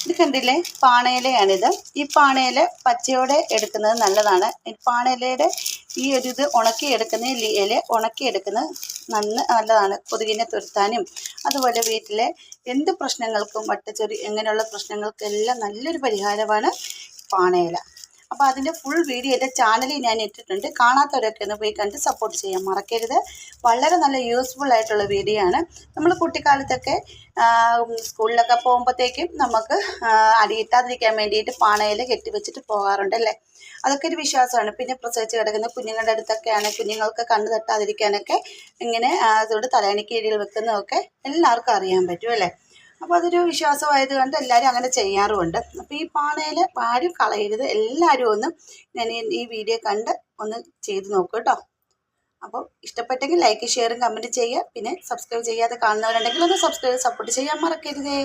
ഇത് കണ്ടില്ലേ, പാണയിലയാണിത്. ഈ പാണയില പച്ചയോടെ എടുക്കുന്നത് നല്ലതാണ്. പാണയിലയുടെ ഈ ഒരു ഇത് ഉണക്കിയെടുക്കുന്ന ഇല ഉണക്കിയെടുക്കുന്നത് നല്ലതാണ്. കൊതുകിനെ തുരത്താനും അതുപോലെ വീട്ടിലെ എന്ത് പ്രശ്നങ്ങൾക്കും വട്ടച്ചൊറി ഇങ്ങനെയുള്ള പ്രശ്നങ്ങൾക്കെല്ലാം നല്ലൊരു പരിഹാരമാണ് പാണയില. അപ്പോൾ അതിൻ്റെ ഫുൾ വീഡിയോ എൻ്റെ ചാനലിൽ ഞാൻ ഇട്ടിട്ടുണ്ട്. കാണാത്തവരൊക്കെ ഒന്ന് പോയി കണ്ട് സപ്പോർട്ട് ചെയ്യാൻ മറക്കരുത്. വളരെ നല്ല യൂസ്ഫുൾ ആയിട്ടുള്ള വീഡിയോ ആണ്. നമ്മൾ കുട്ടിക്കാലത്തൊക്കെ സ്കൂളിലൊക്കെ പോകുമ്പോഴത്തേക്കും നമുക്ക് അടി കിട്ടാതിരിക്കാൻ വേണ്ടിയിട്ട് പാണയില കെട്ടിവെച്ചിട്ട് പോകാറുണ്ടല്ലേ. അതൊക്കെ ഒരു വിശ്വാസമാണ്. പിന്നെ പ്രസവിച്ച് കിടക്കുന്ന കുഞ്ഞുങ്ങളുടെ അടുത്തൊക്കെയാണ് കുഞ്ഞുങ്ങൾക്ക് കണ്ണ് തട്ടാതിരിക്കാനൊക്കെ ഇങ്ങനെ അതുകൊണ്ട് തലയണിക്കീഴിൽ വെക്കുന്നതൊക്കെ എല്ലാവർക്കും അറിയാൻ പറ്റും അല്ലേ. അപ്പോൾ അതൊരു വിശ്വാസമായത് കൊണ്ട് എല്ലാവരും അങ്ങനെ ചെയ്യാറുമുണ്ട്. അപ്പോൾ ഈ പാണയിൽ ആരും കളയരുത്. എല്ലാവരും ഒന്ന് ഞാൻ ഈ വീഡിയോ കണ്ട് ഒന്ന് ചെയ്ത് നോക്കൂ കേട്ടോ. അപ്പോൾ ഇഷ്ടപ്പെട്ടെങ്കിൽ ലൈക്ക് ഷെയറും കമൻറ്റ് ചെയ്യുക. പിന്നെ സബ്സ്ക്രൈബ് ചെയ്യാതെ കാണുന്നവരുണ്ടെങ്കിൽ ഒന്ന് സബ്സ്ക്രൈബ് സപ്പോർട്ട് ചെയ്യാൻ മറക്കരുതേ.